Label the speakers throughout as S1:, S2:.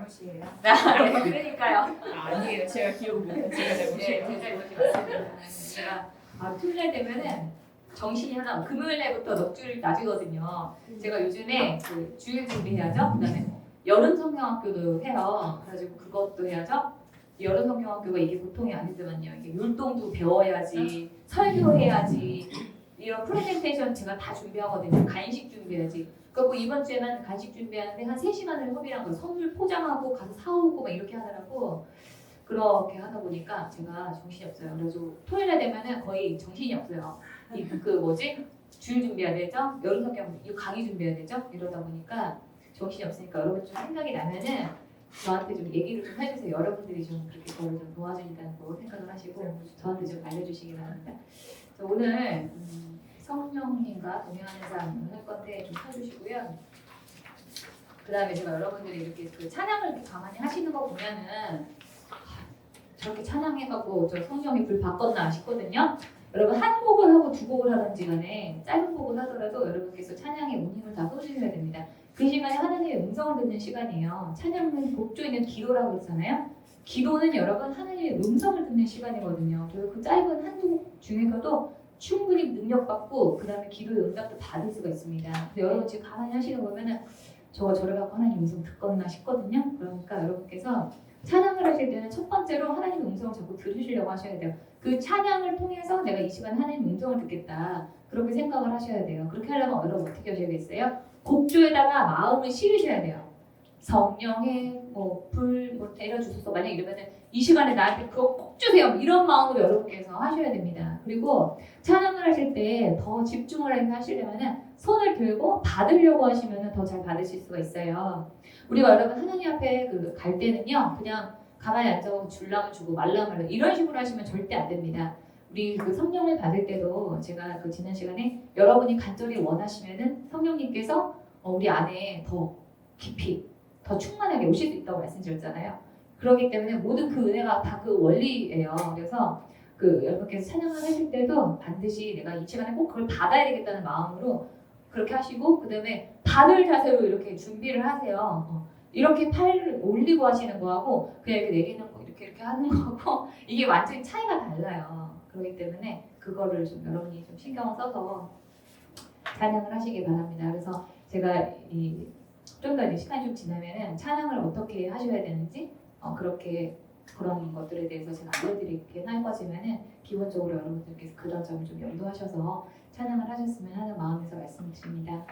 S1: 잘못이에요.
S2: 네, 그러니까요.
S1: 아니에요. 제가 기억 못해요. 제가 잘못이에요.
S2: 제 잘못이 맞습니다. 제가 토요일 날 되면은 정신이 하나 금요일 날부터 넉 줄 낮이거든요. 제가 요즘에 그 주일 준비해야죠. 그다음에 여름 성경학교도 해요. 그래가지고 그것도 해야죠. 여름 성경학교가 이게 보통이 아니더만요. 이게 율동도 배워야지, 설교해야지, 이런 프레젠테이션 제가 다 준비하거든요. 간식 준비해야지. 그리고 이번 주에만 간식 준비하는데 한 3시간을 허비한 거예요. 선물 포장하고 가서 사오고 막 이렇게 하느라고 그렇게 하다 보니까 제가 정신이 없어요. 그래서 토요일 날 되면은 거의 정신이 없어요. 그 뭐지? 주일 준비해야 되죠? 여름 성경 이 강의 준비해야 되죠? 이러다 보니까 정신이 없으니까 여러분 좀 생각이 나면은 저한테 좀 얘기를 좀 해주세요. 여러분들이 좀 그렇게 저를 좀 도와주니다는 거 생각을 하시고 저한테 좀 알려주시기 바랍니다. 오늘 성령님과 동행하는 삶을 할 건데 좀 쳐주시고요. 그 다음에 제가 여러분들이 이렇게 그 찬양을 이렇게 가만히 하시는 거 보면은 저렇게 찬양해갖고 저 성령이 불 바꿨나 싶거든요. 여러분 한 곡을 하고 두 곡을 하든지 간에 짧은 곡을 하더라도 여러분께서 찬양의 운임을 다 쏟으셔야 됩니다. 그 시간에 하나님의 음성을 듣는 시간이에요. 찬양은 곡조 있는 기도라고 그러잖아요. 기도는 여러분 하나님의 음성을 듣는 시간이거든요. 그래서 그 짧은 한두 곡 중에서도 충분히 능력받고 그 다음에 기도의 응답도 받을 수가 있습니다. 근데 여러분 지금 가만히 하시는 거 보면은 저를 갖고 하나님 음성 듣거나 싶거든요. 그러니까 여러분께서 찬양을 하실 때는 첫 번째로 하나님의 음성을 자꾸 들으시려고 하셔야 돼요. 그 찬양을 통해서 내가 이 시간 하나님의 음성을 듣겠다. 그렇게 생각을 하셔야 돼요. 그렇게 하려면 여러분 어떻게 하셔야겠어요? 곡조에다가 마음을 실으셔야 돼요. 성령의 불 내려주소서 만약 이러면은 이 시간에 나한테 그거 꼭 주세요. 이런 마음으로 여러분께서 하셔야 됩니다. 그리고 찬양을 하실 때 더 집중을 하시려면은 손을 들고 받으려고 하시면은 더 잘 받으실 수가 있어요. 우리가 여러분 하나님 앞에 갈 때는요, 그냥 가만히 앉아서 줄라면 주고 말라면 이런 식으로 하시면 절대 안 됩니다. 우리 그 성령을 받을 때도 제가 그 지난 시간에 여러분이 간절히 원하시면은 성령님께서 우리 안에 더 깊이 더 충만하게 오실 수 있다고 말씀드렸잖아요. 그렇기 때문에 모든 그 은혜가 다 그 원리예요. 그래서 여러분께서 찬양을 하실 때도 반드시 내가 이 시간에 꼭 그걸 받아야 되겠다는 마음으로 그렇게 하시고 그 다음에 받을 자세로 이렇게 준비를 하세요. 이렇게 팔을 올리고 하시는 거하고 그냥 이렇게 내리는 거 이렇게 하는 거하고 이게 완전히 차이가 달라요. 그렇기 때문에 그거를 좀 여러분이 좀 신경을 써서 찬양을 하시기 바랍니다. 그래서 제가 좀 더 시간이 좀 지나면은 찬양을 어떻게 하셔야 되는지 그렇게 그런 것들에 대해서 제가 알려드리긴 할 거지만은 기본적으로 여러분들께서 그런 점을 좀 염두하셔서 찬양을 하셨으면 하는 마음에서 말씀드립니다.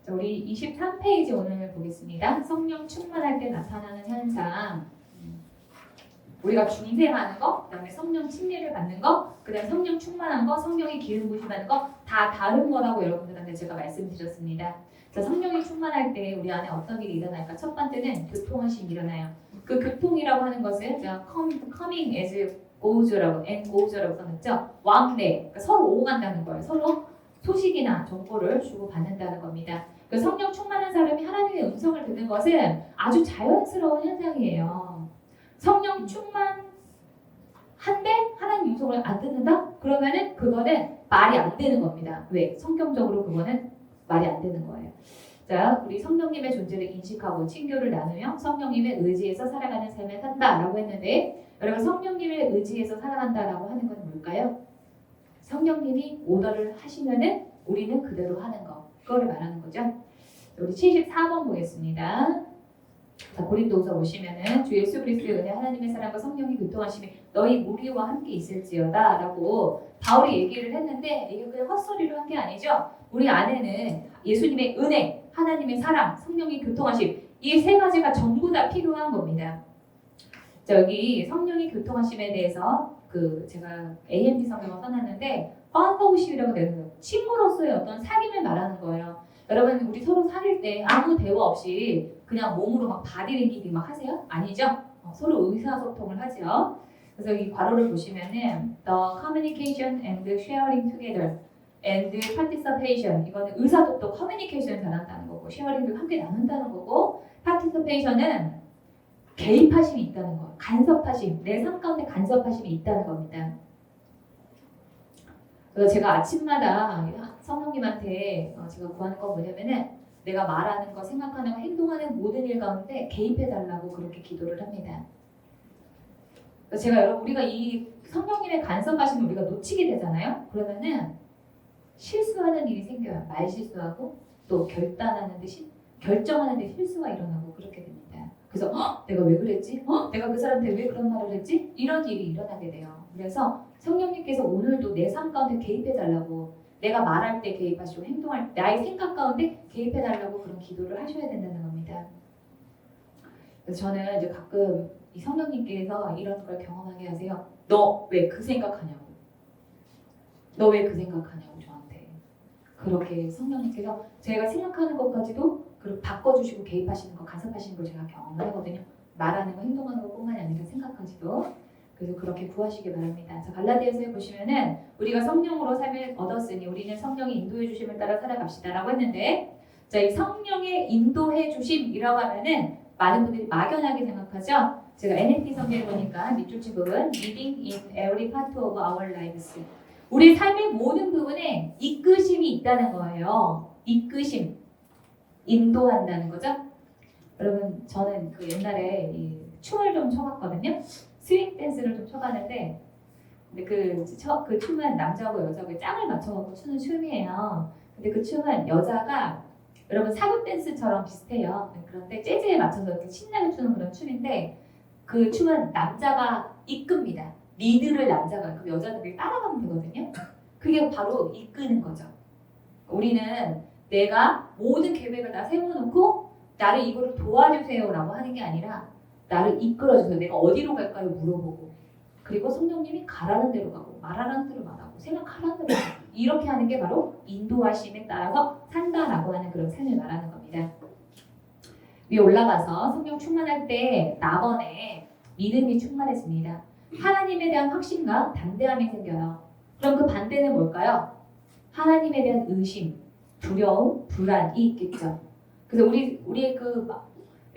S2: 자, 우리 23페이지 오늘 보겠습니다. 성령 충만할 때 나타나는 현상. 우리가 중생하는 거, 그다음에 성령 침례를 받는 거, 그다음에 성령 충만한 거, 성령이 기름 부심 받는 거 다 다른 거라고 여러분들한테 제가 말씀드렸습니다. 자, 성령이 충만할 때 우리 안에 어떤 일이 일어날까? 첫 번째는 교통하심이 일어나요. 그 교통이라고 하는 것은 제가 coming as goes라고 써놨죠. 왕래, 그러니까 서로 오고 간다는 거예요. 서로 소식이나 정보를 주고 받는다는 겁니다. 그 성령 충만한 사람이 하나님의 음성을 듣는 것은 아주 자연스러운 현상이에요. 성령 충만한데 하나님 음성을 안 듣는다? 그러면은 그거는 말이 안 되는 겁니다. 왜? 성경적으로 그거는 말이 안 되는 거예요. 자, 우리 성령님의 존재를 인식하고 친교를 나누며 성령님의 의지에서 살아가는 삶을 산다라고 했는데 여러분 성령님의 의지에서 살아간다라고 하는 건 뭘까요? 성령님이 오더를 하시면은 우리는 그대로 하는 거. 그거를 말하는 거죠. 우리 74번 보겠습니다. 자, 고린도후서 보시면은 주 예수 그리스도의 은혜 하나님의 사랑과 성령이 교통하심이 너희 우리와 함께 있을지어다 라고 바울이 얘기를 했는데 이게 그냥 헛소리로 한 게 아니죠. 우리 안에는 예수님의 은혜, 하나님의 사랑, 성령이 교통하심 이 세 가지가 전부 다 필요한 겁니다. 자, 여기 성령이 교통하심에 대해서 제가 AMD 성경을 써놨는데 파더우십이라고 되어 있어요. 친구로서의 어떤 사귐을 말하는 거예요. 여러분 우리 서로 사귈 때 아무 대화 없이 그냥 몸으로 막 바디랭귀지 막 하세요? 아니죠? 서로 의사소통을 하죠. 그래서 이 괄호를 보시면은 the communication and sharing together and participation 이거는 의사소통, 커뮤니케이션 잘한다는 거고 쉐어링도 함께 나눈다는 거고 participation은 개입하심이 있다는 거, 간섭하심, 내 삶 가운데 간섭하심이 있다는 겁니다. 그래서 제가 아침마다 성령님한테 제가 구하는 건 뭐냐면은 내가 말하는 거, 생각하는 거, 행동하는 모든 일 가운데 개입해달라고 그렇게 기도를 합니다. 제가 여러분 우리가 이 성령님의 간섭하심을 우리가 놓치게 되잖아요. 그러면은 실수하는 일이 생겨요. 말 실수하고 또 결정하는 데 실수가 일어나고 그렇게 됩니다. 그래서 내가 왜 그랬지? 내가 그 사람한테 왜 그런 말을 했지? 이런 일이 일어나게 돼요. 그래서 성령님께서 오늘도 내 삶 가운데 개입해달라고, 내가 말할 때 개입하시고 행동할 때 나의 생각 가운데 개입해달라고 그런 기도를 하셔야 된다는 겁니다. 그래서 저는 이제 가끔 이 성령님께서 이런 걸 경험하게 하세요. 너 왜 그 생각하냐고. 너 왜 그 생각하냐고 저한테. 그렇게 성령님께서 제가 생각하는 것까지도 그렇게 바꿔주시고 개입하시는 거, 간섭하시는 걸 제가 경험을 하거든요. 말하는 거, 행동하는 것뿐만이 아니라 생각까지도. 그래서 그렇게 구하시기 바랍니다. 자, 갈라디아서에 보시면은 우리가 성령으로 삶을 얻었으니 우리는 성령이 인도해 주심을 따라 살아갑시다라고 했는데, 자, 이 성령의 인도해 주심이라고 하면은 많은 분들이 막연하게 생각하죠. 제가 NLT 성경에 보니까 밑줄 친 부분 Leading in every part of our lives. 우리 삶의 모든 부분에 이끄심이 있다는 거예요. 이끄심, 인도한다는 거죠. 여러분 저는 그 옛날에 이 춤을 좀 춰봤거든요. 스윙 댄스를 좀 춰봤는데, 근데 그 춤은 남자하고 여자하고 짝을 맞춰갖고 추는 춤이에요. 근데 그 춤은 여자가 여러분 사교 댄스처럼 비슷해요. 그런데 재즈에 맞춰서 이렇게 신나게 추는 그런 춤인데, 그 춤은 남자가 이끕니다. 리드를 남자가, 그 여자들이 따라가면 되거든요. 그게 바로 이끄는 거죠. 우리는 내가 모든 계획을 다 세워놓고 나를 이거를 도와주세요라고 하는 게 아니라 나를 이끌어주세요. 내가 어디로 갈까요? 물어보고, 그리고 성령님이 가라는 대로 가고 말하라는 대로 말하고 생각하라는 대로 가고, 이렇게 하는 게 바로 인도하심에 따라서 산다라고 하는 그런 삶을 말하는 겁니다. 위에 올라가서 성령 충만할 때 나번에 믿음이 충만했습니다. 하나님에 대한 확신과 담대함이 생겨요. 그럼 그 반대는 뭘까요? 하나님에 대한 의심, 두려움, 불안이 있겠죠. 그래서 우리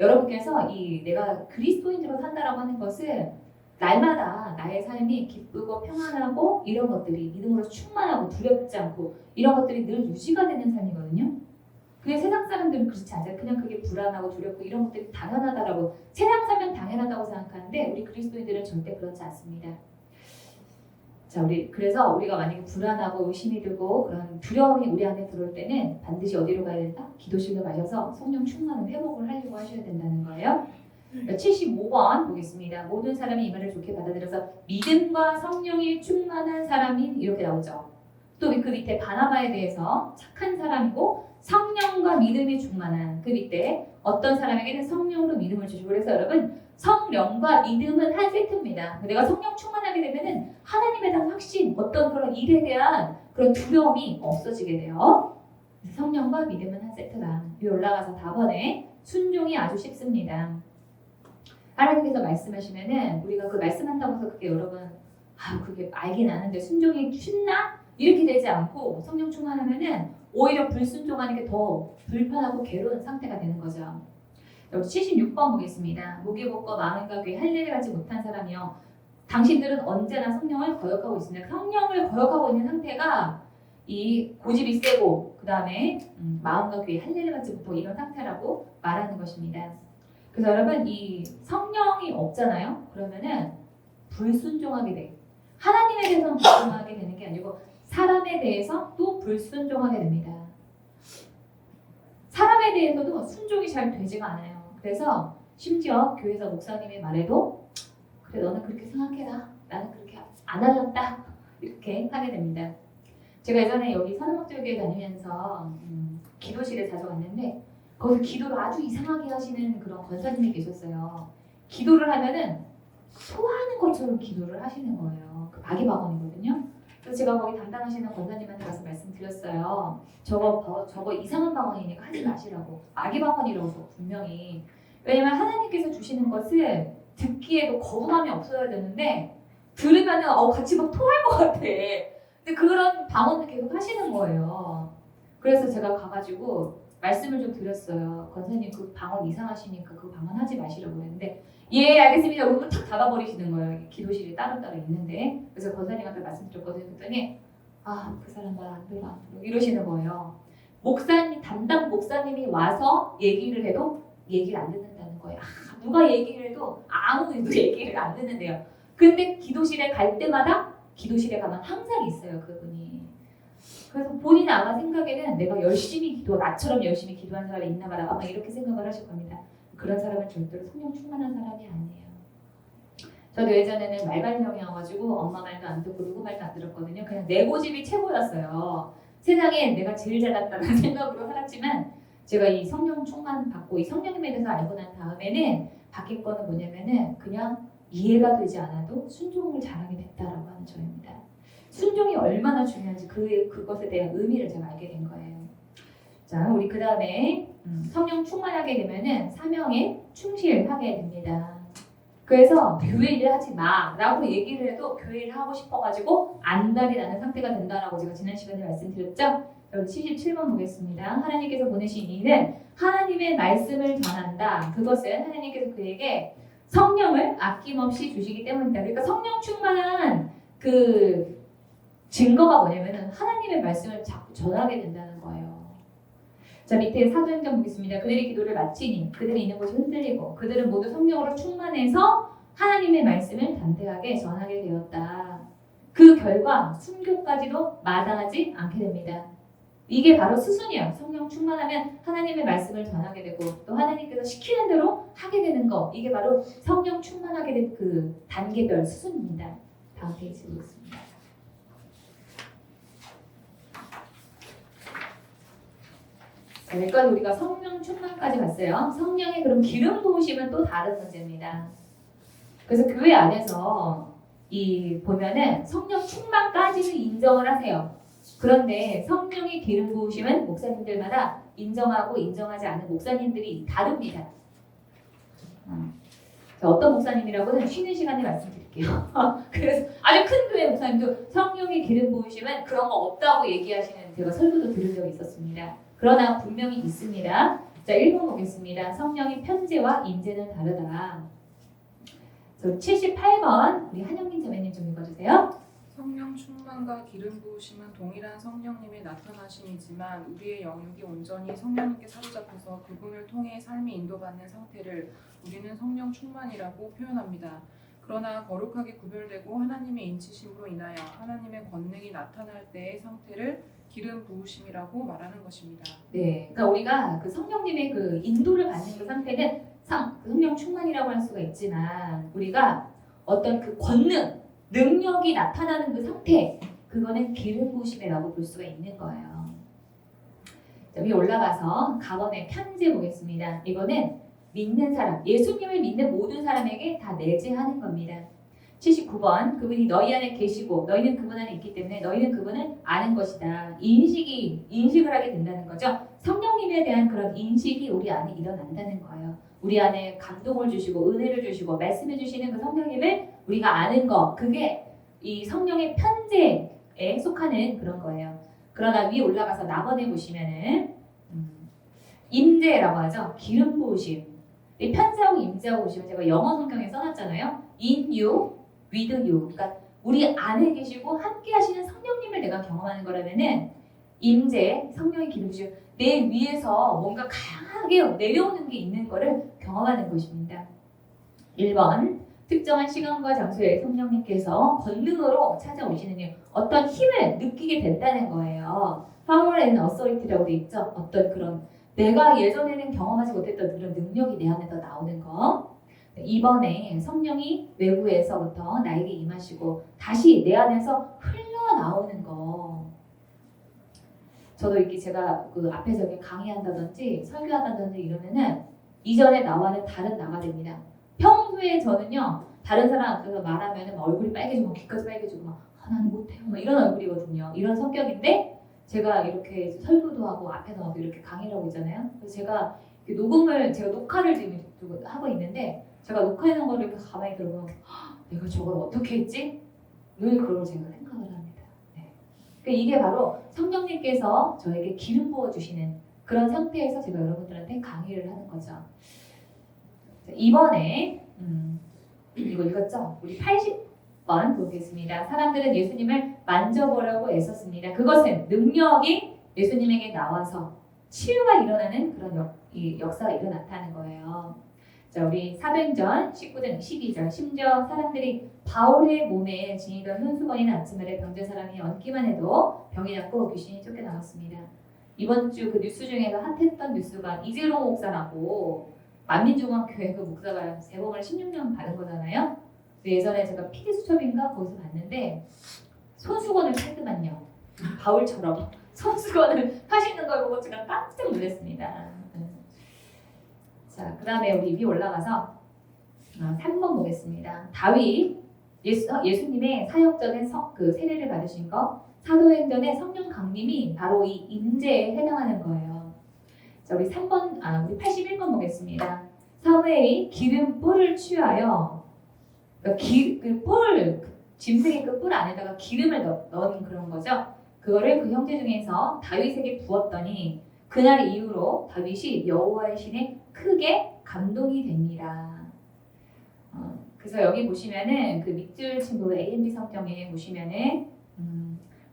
S2: 여러분께서 이 내가 그리스도인으로 산다라고 하는 것은 날마다 나의 삶이 기쁘고 평안하고 이런 것들이 믿음으로 충만하고 두렵지 않고 이런 것들이 늘 유지가 되는 삶이거든요. 근데 세상 사람들은 그렇지 않아요. 그냥 그게 불안하고 두렵고 이런 것들이 당연하다라고, 세상 살면 당연하다고 생각하는데 우리 그리스도인들은 절대 그렇지 않습니다. 자, 그래서 우리가 만약에 불안하고 의심이 들고 그런 두려움이 우리 안에 들어올 때는 반드시 어디로 가야 된다? 기도실로 가셔서 성령 충만을 회복을 하려고 하셔야 된다는 거예요. 75번 보겠습니다. 모든 사람이 이 말을 좋게 받아들여서 믿음과 성령이 충만한 사람인, 이렇게 나오죠. 또 그 밑에 바나바에 대해서 착한 사람이고 성령과 믿음이 충만한, 그 밑에 어떤 사람에게는 성령으로 믿음을 주시고, 그래서 여러분 성령과 믿음은 한 세트입니다. 내가 성령 충만하게 되면은 하나님에 대한 확신, 어떤 그런 일에 대한 그런 두려움이 없어지게 돼요. 성령과 믿음은 한 세트다. 위에 올라가서 4번에 순종이 아주 쉽습니다. 하나님께서 말씀하시면은 우리가 그 말씀한다고 해서 그게 여러분 그게 알긴 아는데 순종이 쉽나? 이렇게 되지 않고 성령 충만하면은 오히려 불순종하는 게 더 불편하고 괴로운 상태가 되는 거죠. 여기 76번 보겠습니다. 무기복과 마음과 귀에 할례를 하지 못한 사람이요, 당신들은 언제나 성령을 거역하고 있습니다. 성령을 거역하고 있는 상태가 이 고집이 세고 그 다음에 마음과 귀에 할례를 하지 못하고 이런 상태라고 말하는 것입니다. 그래서 여러분 이 성령이 없잖아요. 그러면은 불순종하게 돼. 하나님에 대해서는 불순종하게 되는 게 아니고 사람에 대해서 또 불순종하게 됩니다. 사람에 대해서도 순종이 잘 되지가 않아요. 그래서 심지어 교회에서 목사님의 말에도 그래 너는 그렇게 생각해라, 나는 그렇게 안 하겠다, 이렇게 하게 됩니다. 제가 예전에 여기 선음학교교회 다니면서 기도실에 자주 갔는데 거기서 기도를 아주 이상하게 하시는 그런 권사님이 계셨어요. 기도를 하면은 토하는 것처럼 기도를 하시는 거예요. 그 마귀방언이거든요. 그래서 제가 거기 담당하시는 권사님한테 가서 말씀드렸어요. 저거 이상한 방언이니까 하지 마시라고. 마귀방언이라고 분명히. 왜냐면 하나님께서 주시는 것을 듣기에도 거부감이 없어야 되는데 들으면은 같이 막 토할 것 같아. 근데 그런 방언을 계속 하시는 거예요. 그래서 제가 가가지고 말씀을 좀 드렸어요. 권사님 그 방언 이상하시니까 그 방언 하지 마시라고 했는데 예 알겠습니다. 문을 탁 닫아버리시는 거예요. 기도실이 따로따로 있는데. 그래서 권사님한테 말씀드렸거든요. 그랬더니 그 사람 말 안 들어 이러시는 거예요. 목사님 담당 목사님이 와서 얘기를 해도 얘기를 안 듣는다는 거예요. 누가 얘기를 해도 아무도 얘기를 안 듣는데요. 근데 기도실에 갈 때마다 기도실에 가면 항상 있어요, 그분이. 그래서 본인 아마 생각에는 내가 열심히 나처럼 열심히 기도한 사람이 있나 봐라. 아마 이렇게 생각을 하실 겁니다. 그런 사람은 절대로 성령 충만한 사람이 아니에요. 저도 예전에는 말갈령이어가지고 엄마 말도 안 듣고 누구 말도 안 들었거든요. 그냥 내 고집이 최고였어요. 세상에 내가 제일 잘났다는 생각으로 살았지만 제가 이 성령 충만 받고 이 성령님에 대해서 알고 난 다음에는 바뀐 거는 뭐냐면은 그냥 이해가 되지 않아도 순종을 잘하게 됐다라고 하는 점입니다. 순종이 얼마나 중요한지 그것에 대한 의미를 제가 알게 된 거예요. 자, 우리 그 다음에 성령 충만하게 되면은 사명에 충실하게 됩니다. 그래서 교회 일을 하지 마라고 얘기를 해도 교회 일을 하고 싶어가지고 안달이 나는 상태가 된다라고 제가 지난 시간에 말씀드렸죠. 여기 77번 보겠습니다. 하나님께서 보내신 이는 하나님의 말씀을 전한다. 그것은 하나님께서 그에게 성령을 아낌없이 주시기 때문이다. 그러니까 성령 충만한 그 증거가 뭐냐면은 하나님의 말씀을 자꾸 전하게 된다는 거예요. 자, 밑에 사도행전 보겠습니다. 그들이 기도를 마치니 그들이 있는 곳이 흔들리고 그들은 모두 성령으로 충만해서 하나님의 말씀을 담대하게 전하게 되었다. 그 결과 순교까지도 마다하지 않게 됩니다. 이게 바로 수순이에요. 성령 충만하면 하나님의 말씀을 전하게 되고 또 하나님께서 시키는 대로 하게 되는 거. 이게 바로 성령 충만하게 된 그 단계별 수순입니다. 다음 페이지 보겠습니다. 자, 여기까지 우리가 성령 충만까지 봤어요. 성령의 그럼 기름 부으심은 또 다른 문제입니다. 그래서 교회 안에서 이 보면은 성령 충만까지는 인정을 하세요. 그런데 성령의 기름 부으심은 목사님들마다 인정하고 인정하지 않는 목사님들이 다릅니다. 자, 어떤 목사님이라고는 쉬는 시간에 말씀드릴게요. 그래서 아주 큰 교회 목사님도 성령의 기름 부으심은 그런 거 없다고 얘기하시는 제가 설교도 들은 적이 있었습니다. 그러나 분명히 있습니다. 자, 1번 보겠습니다. 성령의 편재와 임재는 다르다. 78번 우리 한영민 자매님 좀 읽어주세요.
S3: 성령 충만과 기름 부으심은 동일한 성령님의 나타나심이지만 우리의 영역이 온전히 성령님께 사로잡혀서 그분을 통해 삶이 인도받는 상태를 우리는 성령 충만이라고 표현합니다. 그러나 거룩하게 구별되고 하나님의 인치심으로 인하여 하나님의 권능이 나타날 때의 상태를 기름 부으심이라고 말하는 것입니다.
S2: 네, 그러니까 우리가 그 성령님의 그 인도를 받는 그 상태는 성령 충만이라고 할 수가 있지만 우리가 어떤 그 권능, 능력이 나타나는 그 상태, 그거는 기름 부으심이라고 볼 수가 있는 거예요. 자, 위에 올라가서 가번의 편지 보겠습니다. 이거는 믿는 사람, 예수님을 믿는 모든 사람에게 다 내재하는 겁니다. 79번 그분이 너희 안에 계시고 너희는 그분 안에 있기 때문에 너희는 그분을 아는 것이다. 인식을 하게 된다는 거죠. 성령님에 대한 그런 인식이 우리 안에 일어난다는 거예요. 우리 안에 감동을 주시고 은혜를 주시고 말씀해 주시는 그 성령님을 우리가 아는 거, 그게 이 성령의 편재에 속하는 그런 거예요. 그러나 위에 올라가서 나번에 보시면은 임재라고 하죠. 기름 부으심. 이 편재하고 임재하고 보시면 제가 영어 성경에 써놨잖아요. In you, with you. 그러니까 우리 안에 계시고 함께 하시는 성령님을 내가 경험하는 거라면은 임재, 성령의 기름 부으심, 내 위에서 뭔가 강하게 내려오는 게 있는 거를 경험하는 것입니다. 1번 특정한 시간과 장소에 성령님께서 권능으로 찾아오시는 어떤 힘을 느끼게 된다는 거예요. Power and Authority라고 돼 있죠. 어떤 그런 내가 예전에는 경험하지 못했던 그런 능력이 내 안에서 나오는 거. 이번에 성령이 외부에서부터 나에게 임하시고 다시 내 안에서 흘러나오는 거. 저도 이렇게 제가 그 앞에서 이렇게 강의한다든지 설교한다든지 이러면은 이전에 나와는 다른 나가 됩니다. 평소에 저는요 다른 사람 앞에서 말하면 얼굴이 빨개지고 귀까지 빨개지고 막 나는 못해요 막 이런 얼굴이거든요. 이런 성격인데 제가 이렇게 설교도 하고 앞에서 막 이렇게 강의를 하고 있잖아요. 그래서 제가 제가 녹화를 지금 하고 있는데 제가 녹화하는 거를 이렇게 가만히 들어보면 내가 저걸 어떻게 했지? 늘 그걸 제가 생각을 합니다. 네. 그러니까 이게 바로 성령님께서 저에게 기름 부어주시는 그런 상태에서 제가 여러분들한테 강의를 하는 거죠. 이번에 이거 읽었죠? 우리 80번 보겠습니다. 사람들은 예수님을 만져보려고 애썼습니다. 그것은 능력이 예수님에게 나와서 치유가 일어나는 그런 이 역사가 일어났다는 거예요. 자, 우리 사도행전 19장 12절. 심지어 사람들이 바울의 몸에 지니던 현수건이 났음을 병든 사람이 얹기만 해도 병이 낫고 귀신이 쫓겨나갔습니다. 이번 주 그 뉴스 중에서 핫했던 뉴스가 이재롱 목사라고 만민중앙교회 그 목사가 재봉을 16년 받은 거잖아요. 예전에 제가 PD 수첩인가 거기서 봤는데 손수건을 팔더만요. 바울처럼 손수건을 파시는 걸 보고 제가 깜짝 놀랐습니다. 자, 그 다음에 우리 위에 올라가서 3번 보겠습니다. 다윗 예수님의 사역전에 그 세례를 받으신 거 사도행전의 성령 강림이 바로 이 임재에 해당하는 거예요. 자, 우리 3번 우리 81번 보겠습니다. 사무엘이 기름 뿔을 취하여 그러니까 그 뿔 짐승의 그 뿔 안에다가 기름을 넣은 그런 거죠. 그거를 그 형제 중에서 다윗에게 부었더니 그날 이후로 다윗이 여호와의 신에 크게 감동이 됩니다. 그래서 여기 보시면은 그 밑줄 친구 AMB 성경에 보시면은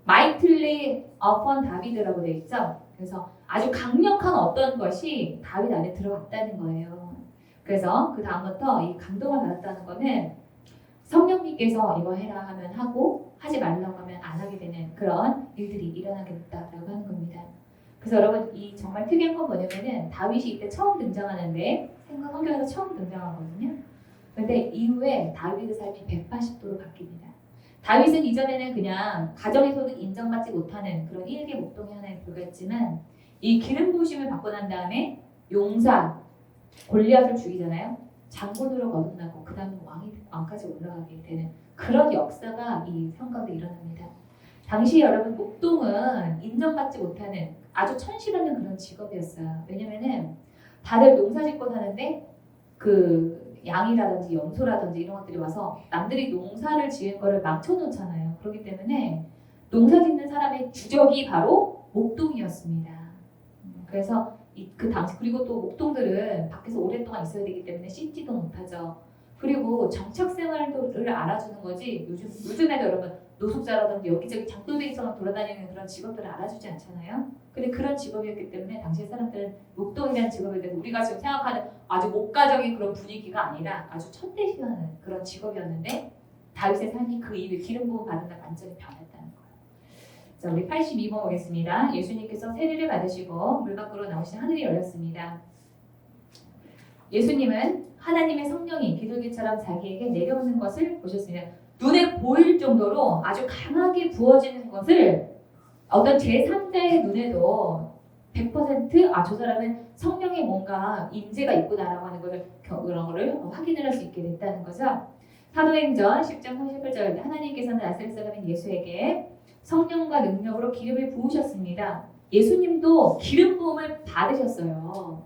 S2: mightily upon 다비드라고 되어 있죠. 그래서 아주 강력한 어떤 것이 다윗 안에 들어갔다는 거예요. 그래서 그 다음부터 이 감동을 받았다는 거는 성령님께서 이거 해라 하면 하고 하지 말라고 하면 안 하게 되는 그런 일들이 일어나게 됐다라고 하는 겁니다. 그래서 여러분 이 정말 특이한 건 뭐냐면은 다윗이 이때 처음 등장하는데 성경에서 처음 등장하거든요. 그런데 이후에 다윗의 삶이 180도로 바뀝니다. 다윗은 이전에는 그냥 가정에서도 인정받지 못하는 그런 일개 목동의 하나에 불과했지만 이 기름 부으심을 받고 난 다음에 용사 골리앗을 죽이잖아요. 장군으로 거듭나고 그 다음에 왕까지 올라가게 되는 그런 역사가 이 성가운데 일어납니다. 당시 여러분 목동은 인정받지 못하는 아주 천시받는 그런 직업이었어요. 왜냐면은 다들 농사짓고 사는데 그 양이라든지 염소라든지 이런 것들이 와서 남들이 농사를 지은 거를 망쳐놓잖아요. 그렇기 때문에 농사 짓는 사람의 주적이 바로 목동이었습니다. 그래서 그 당시 그리고 또 목동들은 밖에서 오랫동안 있어야 되기 때문에 씻지도 못하죠. 그리고 정착 생활을 알아주는 거지 요즘에도 여러분 노숙자라든지 여기저기 장돌배기처럼 돌아다니는 그런 직업들을 알아주지 않잖아요. 근데 그런 직업이었기 때문에 당시의 사람들은 목동이라는 직업에 대해서 우리가 지금 생각하는 아주 목가적인 그런 분위기가 아니라 아주 천대시하는 그런 직업이었는데 다윗의 삶이 그 이후에 기름 부음 받은 날 완전히 변했다는 거예요. 자, 우리 82번 보겠습니다. 예수님께서 세례를 받으시고 물 밖으로 나오신 하늘이 열렸습니다. 예수님은 하나님의 성령이 비둘기처럼 자기에게 내려오는 것을 보셨습니다. 눈에 보일 정도로 아주 강하게 부어지는 것을 어떤 제3자의 눈에도 100% 저 사람은 성령의 뭔가 임재가 있구나라고 하는 것을 그런 거를 확인을 할 수 있게 됐다는 거죠. 사도행전 10장 38절 하나님께서는 나사렛 사람인 예수에게 성령과 능력으로 기름을 부으셨습니다. 예수님도 기름 부음을 받으셨어요.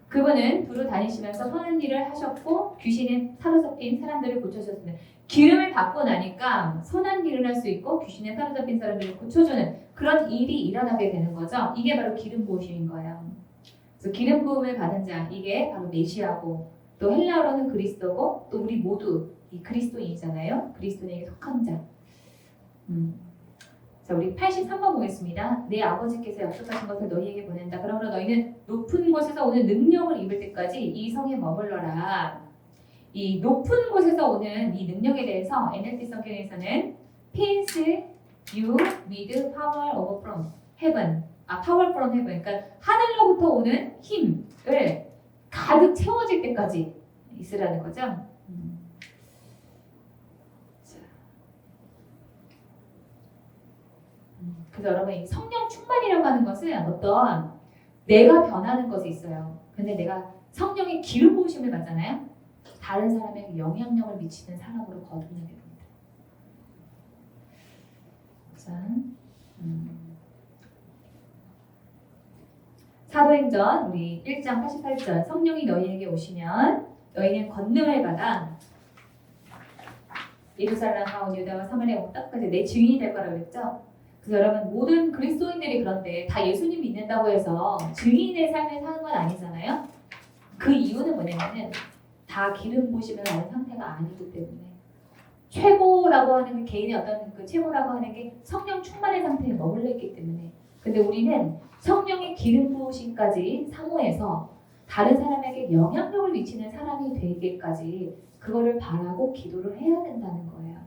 S2: 그분은 두루 다니시면서 선한 일을 하셨고 귀신에 사로잡힌 사람들을 고쳐주셨습니다. 기름을 받고 나니까 선한 일을 할 수 있고 귀신에 사로잡힌 사람들을 고쳐주는 그런 일이 일어나게 되는 거죠. 이게 바로 기름 부으심인 거예요. 그래서 기름 부음을 받은 자 이게 바로 메시아고 또 헬라어로는 그리스도고 또 우리 모두 이 그리스도인이잖아요. 그리스도인에게 속한 자. 자, 우리 83번 보겠습니다. 내 아버지께서 약속하신 것을 너희에게 보낸다. 그러므로 너희는 높은 곳에서 오는 능력을 입을 때까지 이 성에 머물러라. 이 높은 곳에서 오는 이 능력에 대해서 NLT 성경에서는 Peace you with power over from heaven. power from heaven. 그러니까 하늘로부터 오는 힘을 가득 채워질 때까지 있으라는 거죠. 그래서 여러분 이 성령 충만이라고 하는 것은 어떤 내가 변하는 것이 있어요. 근데 내가 성령의 기름 부으심을 받잖아요. 다른 사람에게 영향력을 미치는 사람으로 거듭나게 됩니다. 자, 사도행전 우리 1장 88절 성령이 너희에게 오시면 너희는 권능을 받아 예루살렘 가온 유다와 사마리아 온 땅까지 내 증인이 될 거라고 그랬죠. 그래서 여러분 모든 그리스도인들이 그런데 다 예수님 믿는다고 해서 증인의 삶을 사는 건 아니잖아요. 그 이유는 뭐냐면은 다 기름 부으심을 받은 상태가 아니기 때문에 최고라고 하는 게 개인의 어떤 그 최고라고 하는 게 성령 충만의 상태에 머물러 있기 때문에 근데 우리는 성령의 기름 부으심까지 사모해서 다른 사람에게 영향력을 미치는 사람이 되기까지 그거를 바라고 기도를 해야 된다는 거예요.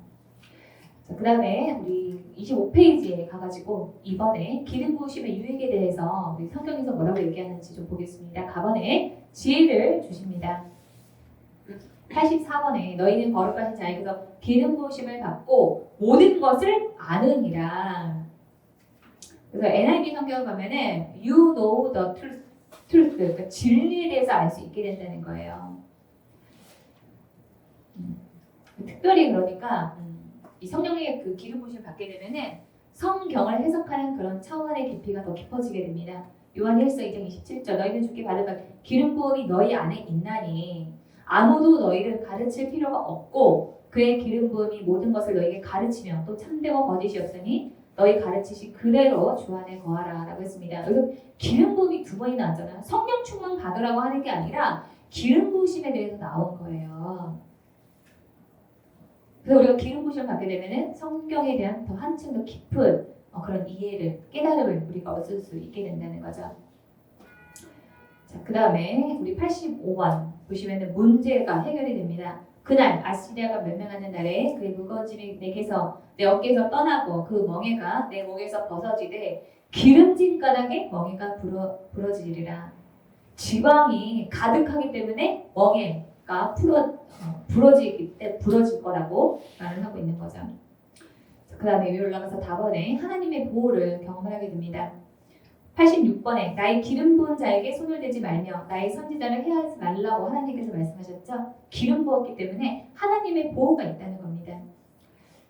S2: 자, 그 다음에 우리 25페이지에 가가지고 이번에 기름 부으심의 유익에 대해서 우리 성경에서 뭐라고 얘기하는지 좀 보겠습니다. 가번에 지혜를 주십니다. 84번에 너희는 거룩하신 자에게서 기름 부으심을 받고 모든 것을 아느니라. 그래서 NIV 성경을 보면은 You know the truth, 그러니까 진리에 대해서 알 수 있게 된다는 거예요. 특별히 그러니까 이 성령의 그 기름 부으심을 받게 되면은 성경을 해석하는 그런 차원의 깊이가 더 깊어지게 됩니다. 요한일서 2장 27절 너희는 주께 받은 기름 부음이 너희 안에 있나니 아무도 너희를 가르칠 필요가 없고 그의 기름 부음이 모든 것을 너희에게 가르치며 또 참되고 거짓이 없으니 너희 가르치시 그대로 주 안에 거하라 라고 했습니다. 그래서 기름 부음이 두 번이 나왔잖아요. 성령 충만 받으라고 하는 게 아니라 기름 부으심에 대해서 나온 거예요. 그래서 우리가 기름 부으심을 받게 되면은 성경에 대한 더 한층 더 깊은 그런 이해를, 깨달음을 우리가 얻을 수 있게 된다는 거죠. 자, 그 다음에 우리 85번 보시면은 문제가 해결이 됩니다. 그날 아시리아가 멸망하는 날에 그의 무거운 짐이 내 어깨에서 떠나고 그 멍에가 내 목에서 벗어지되 기름진 가닥에 멍에가 부러지리라. 지방이 가득하기 때문에 멍에가 부러질 거라고 말을 하고 있는 거죠. 그 다음에 위로 올라가서 4번에 하나님의 보호를 경험하게 됩니다. 86번에 나의 기름 부은 자에게 손을 대지 말며 나의 선지자를 해하지 말라고 하나님께서 말씀하셨죠. 기름 부었기 때문에 하나님의 보호가 있다는 겁니다.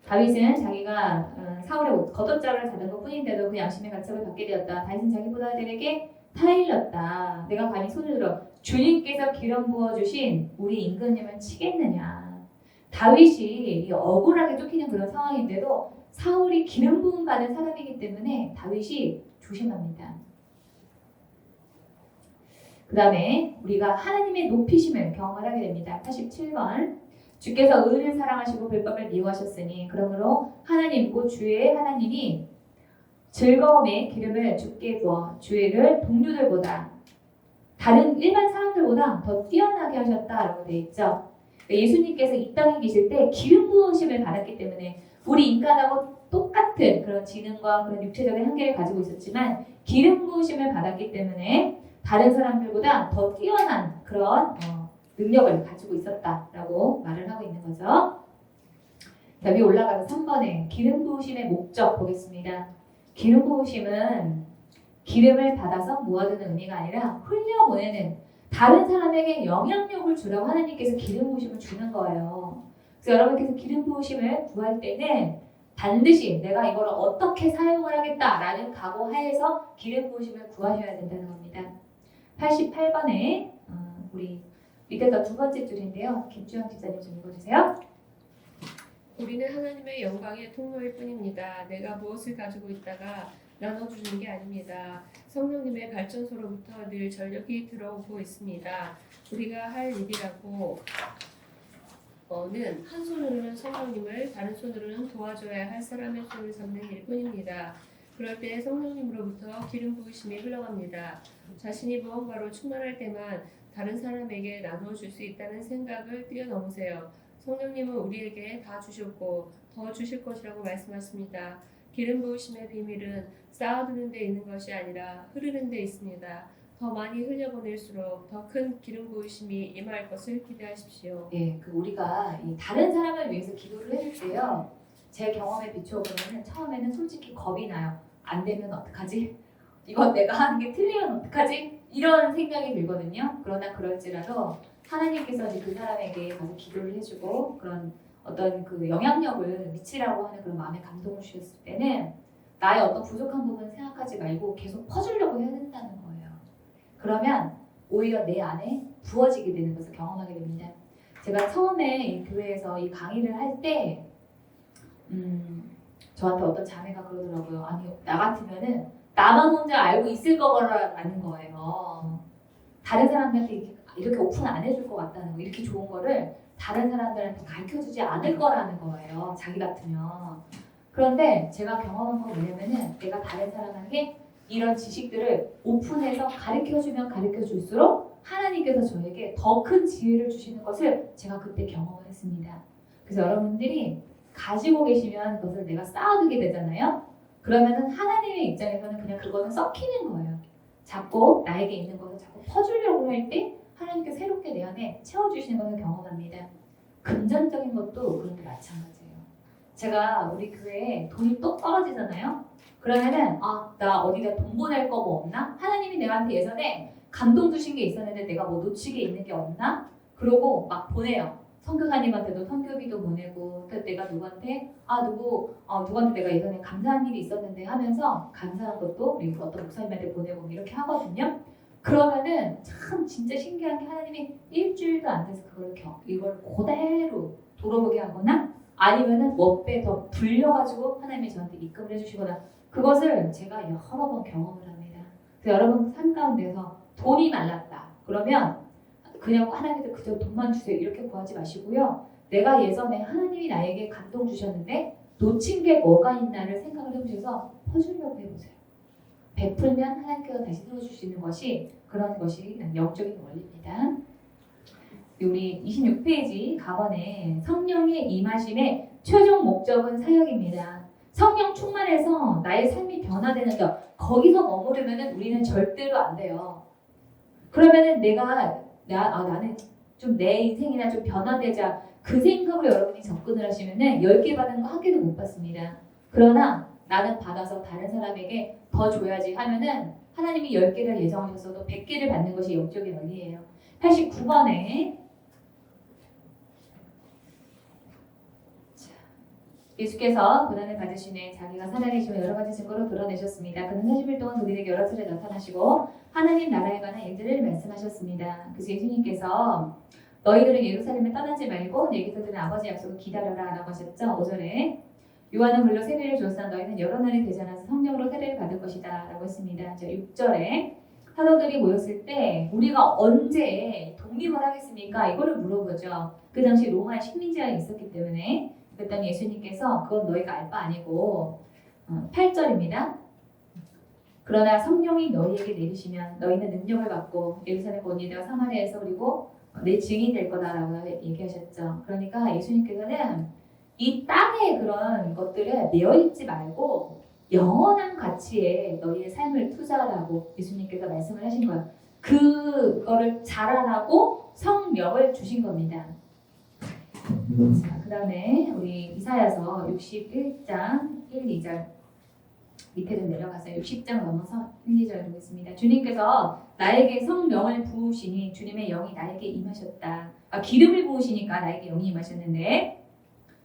S2: 다윗은 자기가 사울의 겉옷자루를 잡은 것 뿐인데도 그 양심의 가책을 받게 되었다. 다윗은 자기 보다들에게 타일렀다. 내가 감히 손을 들어 주님께서 기름 부어주신 우리 임금님을 치겠느냐. 다윗이 억울하게 쫓기는 그런 상황인데도 사울이 기름 부음 받은 사람이기 때문에 다윗이 조심합니다. 그 다음에 우리가 하나님의 높이심을 경험하게 됩니다. 87번 주께서 의를 사랑하시고 불법을 미워하셨으니 그러므로 하나님 곧 주의 하나님이 즐거움의 기름을 주께 부어 주의를 동료들보다 다른 일반 사람들보다 더 뛰어나게 하셨다라고 되어 있죠. 예수님께서 이 땅에 계실 때 기름 부으심을 받았기 때문에 우리 인간하고 똑같은 그런 지능과 그런 육체적인 한계를 가지고 있었지만 기름 부으심을 받았기 때문에 다른 사람들보다 더 뛰어난 그런 능력을 가지고 있었다라고 말을 하고 있는 거죠. 자, 위에 올라가서 3번에 기름 부으심의 목적 보겠습니다. 기름 부으심은 기름을 받아서 모아두는 의미가 아니라 흘려보내는 다른 사람에게 영향력을 주라고 하나님께서 기름 부으심을 주는 거예요. 그래서 여러분께서 기름 부으심을 구할 때는 반드시 내가 이걸 어떻게 사용을 하겠다라는 각오하에서 기름 부으심을 구하셔야 된다는 겁니다. 88번에 우리 밑에서 두 번째 줄인데요. 김주영 집사님 좀 읽어주세요.
S1: 우리는 하나님의 영광의 통로일 뿐입니다. 내가 무엇을 가지고 있다가 나눠주는 게 아닙니다. 성령님의 발전소로부터 늘 전력이 들어오고 있습니다. 우리가 할 일이라고 는 한 손으로는 성령님을 다른 손으로는 도와줘야 할 사람의 손을 잡는 일뿐입니다. 그럴 때 성령님으로부터 기름 부으심이 흘러갑니다. 자신이 무언가로 충만할 때만 다른 사람에게 나눠줄 수 있다는 생각을 뛰어넘으세요. 성령님은 우리에게 다 주셨고 더 주실 것이라고 말씀하십니다. 기름 부으심의 비밀은 쌓아두는 데 있는 것이 아니라 흐르는 데 있습니다. 더 많이 흘려보낼수록 더 큰 기름 부으심이 임할 것을 기대하십시오.
S2: 네, 우리가 다른 사람을 위해서 기도를 해줄 때요. 제 경험에 비추어 보면 처음에는 솔직히 겁이 나요. 안 되면 어떡하지? 이건 내가 하는 게 틀리면 어떡하지? 이런 생각이 들거든요. 그러나 그럴지라도 하나님께서 그 사람에게 가서 기도를 해주고 그런 어떤 그 영향력을 미치라고 하는 그런 마음의 감동을 주셨을 때는 나의 어떤 부족한 부분을 생각하지 말고 계속 퍼주려고 해야 된다는 거예요. 그러면 오히려 내 안에 부어지게 되는 것을 경험하게 됩니다. 제가 처음에 이 교회에서 이 강의를 할 때 저한테 어떤 자매가 그러더라고요. 아니 나 같으면은 나만 혼자 알고 있을 거라는 거예요. 다른 사람들한테 이렇게 오픈 안 해줄 것 같다는 거, 이렇게 좋은 거를 다른 사람들한테 가르쳐주지 않을 거라는 거예요. 자기 같으면. 그런데 제가 경험한 건 뭐냐면은 내가 다른 사람에게 이런 지식들을 오픈해서 가르쳐주면 가르쳐줄수록 하나님께서 저에게 더 큰 지혜를 주시는 것을 제가 그때 경험을 했습니다. 그래서 여러분들이 가지고 계시면 그것을 내가 쌓아두게 되잖아요. 그러면은 하나님의 입장에서는 그냥 그거는 썩히는 거예요. 자꾸 나에게 있는 것을 자꾸 퍼주려고 할 때 하나님께 새롭게 내 안에 채워주시는 것을 경험합니다. 금전적인 것도 그런 게 마찬가지예요. 제가 우리 교회에 돈이 똑 떨어지잖아요. 그러면은 나 어디다 돈 보낼 거 뭐 없나? 하나님이 내한테 예전에 감동 주신 게 있었는데 내가 뭐 놓치게 있는 게 없나? 그러고 막 보내요. 선교사님한테도 선교비도 보내고 또 내가 누구한테 누구한테 내가 예전에 감사한 일이 있었는데 하면서 감사한 것도 우리 어떤 목사님한테 보내고 이렇게 하거든요. 그러면은 참 진짜 신기한 게 하나님이 일주일도 안 돼서 이걸 그대로 돌아보게 하거나 아니면은 몇 배 더 불려가지고 하나님이 저한테 입금을 해주시거나 그것을 제가 여러 번 경험을 합니다. 그래서 여러분 삶 가운데서 돈이 말랐다. 그러면 그냥 하나님한테 그저 돈만 주세요 이렇게 구하지 마시고요. 내가 예전에 하나님이 나에게 감동 주셨는데 놓친 게 뭐가 있나를 생각을 해보셔서 퍼주려고 해보세요. 베풀면 하나님께서 다시 세워주시는 것이 그런 것이 영적인 원리입니다. 우리 26페이지 가번에 성령의 임하심의 최종 목적은 사역입니다. 성령 충만해서 나의 삶이 변화되는 것 거기서 머무르면 우리는 절대로 안 돼요. 그러면은 나는 좀 내 인생이나 좀 변화되자 그 생각으로 여러분이 접근을 하시면은 10개 받은 거 한 개도 못 받습니다. 그러나 나는 받아서 다른 사람에게 더 줘야지 하면은 하나님이 10개를 예정하셨어도 100개를 받는 것이 영적인 원리예요. 89번에 예수께서 고난을 받으시네 자기가 살아계시며 여러 가지 증거로 드러내셨습니다. 그는 40일 동안 그들에게 여러 차례 나타나시고 하나님 나라에 관한 일들을 말씀하셨습니다. 그래서 예수님께서 너희들은 예루살렘에 떠나지 말고 내게서 들은 아버지 약속을 기다려라 라고 하셨죠. 5절에 요한은 물로 세례를 줬으나 너희는 여러 날이 되지 않아서 성령으로 세례를 받을 것이다 라고 했습니다. 6절에 사도들이 모였을 때 우리가 언제 독립을 하겠습니까? 이거를 물어보죠. 그 당시 로마의 식민지가 있었기 때문에 그랬더니 예수님께서 그건 너희가 알 바 아니고 8절입니다. 그러나 성령이 너희에게 내리시면 너희는 능력을 받고 예루살렘 온 유대와 사마리아에서 그리고 내 증인이 될 거다라고 얘기하셨죠. 그러니까 예수님께서는 이 땅의 그런 것들에 매여있지 말고 영원한 가치에 너희의 삶을 투자하라고 예수님께서 말씀을 하신 거예요. 그거를 잘하라고 성령을 주신 겁니다. 자, 그 다음에 우리 이사야서 61장 1, 2절 밑에 좀 내려가서요. 60장 넘어서 1, 2절 보겠습니다. 주님께서 나에게 성령을 부으시니 주님의 영이 나에게 임하셨다. 기름을 부으시니까 나에게 영이 임하셨는데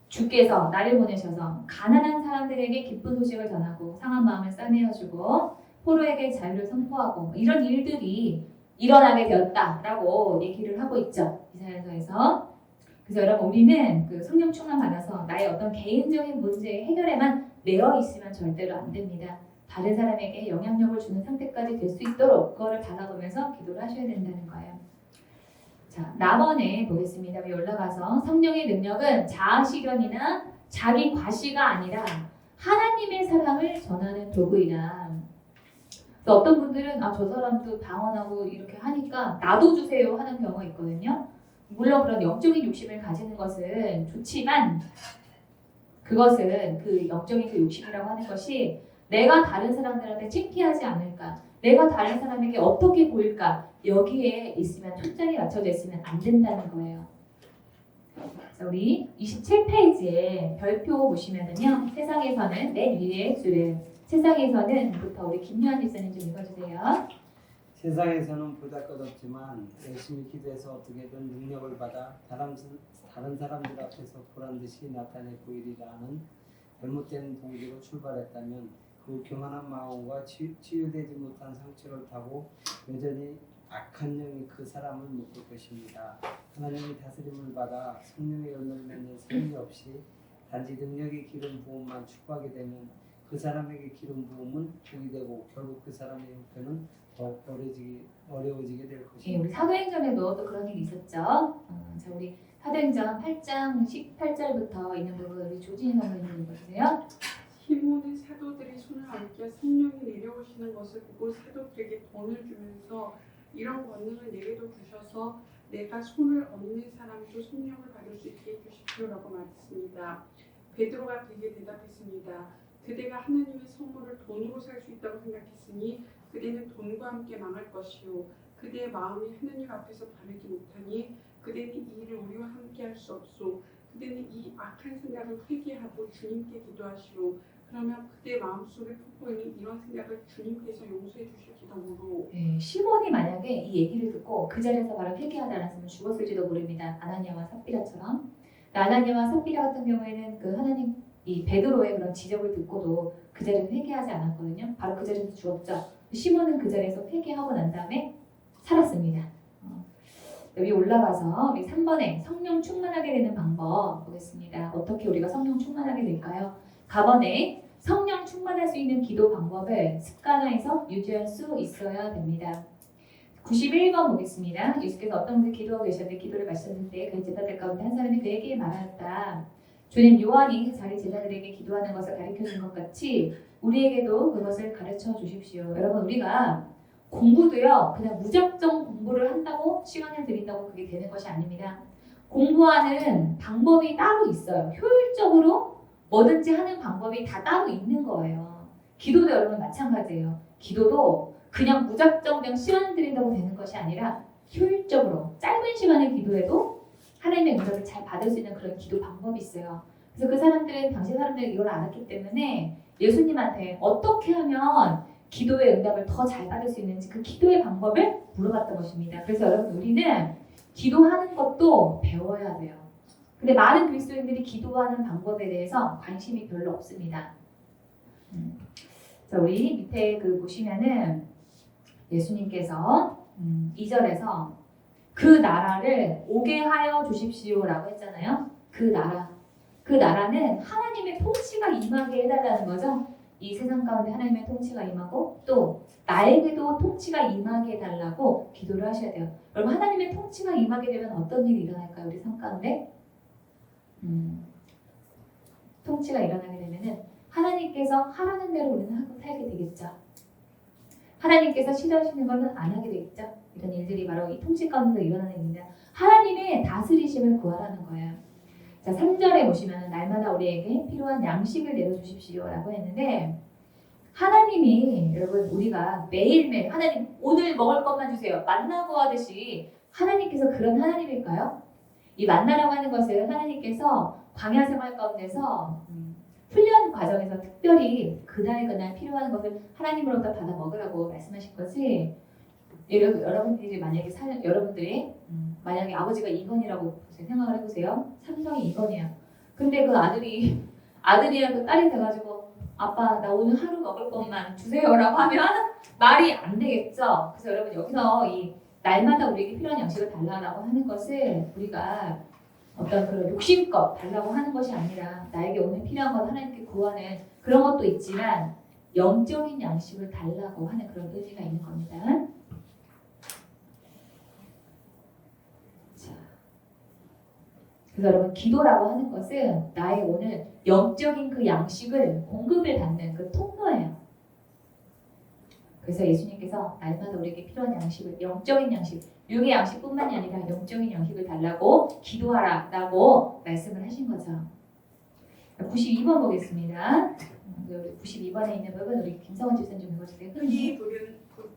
S2: 주께서 나를 보내셔서 가난한 사람들에게 기쁜 소식을 전하고 상한 마음을 싸매어주고 포로에게 자유를 선포하고 이런 일들이 일어나게 되었다라고 얘기를 하고 있죠. 이사야서에서. 그래서 여러분 우리는 그 성령 충만 받아서 나의 어떤 개인적인 문제 해결에만 매여 있으면 절대로 안 됩니다. 다른 사람에게 영향력을 주는 상태까지 될 수 있도록 그거를 바라보면서 기도를 하셔야 된다는 거예요. 자, 남원에 보겠습니다. 위에 올라가서 성령의 능력은 자아 실현이나 자기 과시가 아니라 하나님의 사랑을 전하는 도구이다. 그래서 어떤 분들은 저 사람도 방언하고 이렇게 하니까 나도 주세요 하는 경우가 있거든요. 물론 그런 영적인 욕심을 가지는 것은 좋지만 그것은 그 영적인 그 욕심이라고 하는 것이 내가 다른 사람들한테 창피하지 않을까, 내가 다른 사람에게 어떻게 보일까 여기에 있으면 초점이 맞춰져 있으면 안 된다는 거예요. 자, 우리 27페이지에 별표 보시면은요, 세상에서는 맨 위에 줄에 세상에서는부터 우리 김요한 집사님 좀 읽어주세요.
S4: 세상에서는 보잘것없지만 열심히 기도해서 어떻게든 능력을 받아 다른 사람들 앞에서 보란듯이 나타내 보이리라는 잘못된 동기로 출발했다면 그 교만한 마음과 치유되지 못한 상처를 타고 여전히 악한 영이 그 사람을 묶을 것입니다. 하나님의 다스림을 받아 성령의 열매를 맺는 삶이 없이 단지 능력의 기름 부음만 추구하게 되면 그 사람에게 기름 부음은 독이 되고 결국 그 사람의 형편은 더욱 어려워지게 될 것입니다.
S2: 예, 우리 사도행전에도 또 그런 일이 있었죠. 자, 우리 사도행전 8장 18절부터 있는 부분 우리 조진희 선생님 읽어주세요.
S5: 시몬의 사도들이 손을 얹겨 성령이 내려오시는 것을 보고 사도들에게 돈을 주면서 이런 권능을 내게도 주셔서 내가 손을 얹는 사람도 성령을 받을 수 있게 해주십시오라고 말했습니다. 베드로가 그에게 대답했습니다. 그대가 하나님의 선물을 돈으로 살 수 있다고 생각했으니 그대는 돈과 함께 망할 것이요 그대의 마음이 하나님 앞에서 바르지 못하니 그대는 이 일을 우리와 함께 할 수 없소. 그대는 이 악한 생각을 회개하고 주님께 기도하시오. 그러면 그대의 마음속에 품고있는 이런 생각을 주님께서 용서해 주실지도 모르오.
S2: 네, 시몬이 만약에 이 얘기를 듣고 그 자리에서 바로 회개하지 않았으면 죽었을지도 모릅니다. 아나니아와 삽비라처럼. 아나니아와 삽비라 같은 경우에는 그 하나님 이 베드로의 그런 지적을 듣고도 그 자리에서 회개하지 않았거든요. 바로 그 자리에서 죽었죠. 시몬은 그 자리에서 회개하고 난 다음에 살았습니다. 여기 올라가서 우리 3번에 성령 충만하게 되는 방법 보겠습니다. 어떻게 우리가 성령 충만하게 될까요? 가번에 성령 충만할 수 있는 기도 방법을 습관화해서 유지할 수 있어야 됩니다. 91번 보겠습니다. 예수께서 어떤 분이 기도하고 계셨는데 기도를 마쳤을 때 그 제자들 가운데 한 사람이 그에게 말하였다. 주님 요한이 자기 제자들에게 기도하는 것을 가르쳐준 것 같이 우리에게도 그것을 가르쳐 주십시오. 여러분 우리가 공부도요 그냥 무작정 공부를 한다고 시간을 들인다고 그게 되는 것이 아닙니다. 공부하는 방법이 따로 있어요. 효율적으로 뭐든지 하는 방법이 다 따로 있는 거예요. 기도도 여러분 마찬가지예요. 기도도 그냥 무작정 그냥 시간을 들인다고 되는 것이 아니라 효율적으로 짧은 시간에 기도해도 하나님의 응답을 잘 받을 수 있는 그런 기도 방법이 있어요. 그래서 그 사람들은 당시 사람들이 이걸 알았기 때문에 예수님한테 어떻게 하면 기도의 응답을 더 잘 받을 수 있는지 그 기도의 방법을 물어봤던 것입니다. 그래서 여러분 우리는 기도하는 것도 배워야 돼요. 근데 많은 그리스도인들이 기도하는 방법에 대해서 관심이 별로 없습니다. 자, 우리 밑에 그 보시면은 예수님께서 2절에서 그 나라를 오게 하여 주십시오라고 했잖아요. 그 나라는 하나님의 통치가 임하게 해달라는 거죠. 이 세상 가운데 하나님의 통치가 임하고 또 나에게도 통치가 임하게 해달라고 기도를 하셔야 돼요. 여러분 하나님의 통치가 임하게 되면 어떤 일이 일어날까요? 우리 삶 가운데? 통치가 일어나게 되면은 하나님께서 하라는 대로 우리는 하고 살게 되겠죠. 하나님께서 싫어하시는 것은 안 하게 되겠죠. 이런 일들이 바로 이 통치 가운데서 일어나는 일입니다. 하나님의 다스리심을 구하라는 거예요. 자, 3절에 보시면 날마다 우리에게 필요한 양식을 내려주십시오 라고 했는데 하나님이 여러분 우리가 매일매일 하나님 오늘 먹을 것만 주세요. 만나 구하듯이 하나님께서 그런 하나님일까요? 이 만나라고 하는 것은 하나님께서 광야 생활 가운데서 훈련 과정에서 특별히 그날 필요한 것을 하나님으로부터 받아 먹으라고 말씀하신 것이 여러분들이 만약에 여러분들이 만약에 아버지가 2번이라고 생각을 해보세요. 삼성이 2번이야. 근데 그 아들이랑 그 딸이 돼가지고 아빠 나 오늘 하루 먹을 것만 주세요라고 하면 말이 안 되겠죠. 그래서 여러분 여기서 이 날마다 우리에게 필요한 양식을 달라고 하는 것을 우리가 어떤 그런 욕심껏 달라고 하는 것이 아니라 나에게 오늘 필요한 건 하나님께 구하는 그런 것도 있지만 영적인 양식을 달라고 하는 그런 의미가 있는 겁니다. 자, 그래서 여러분 기도라고 하는 것은 나의 오늘 영적인 그 양식을 공급을 받는 그 통로예요. 그래서 예수님께서 날마다 우리에게 필요한 양식을 영적인 양식 육의 양식뿐만이 아니라 영적인 양식을 달라고 기도하라라고 말씀을 하신 거죠. 92번 보겠습니다. 92번에 있는 부분 우리 김성원 집사님 좀 읽어주세요.
S6: 흔히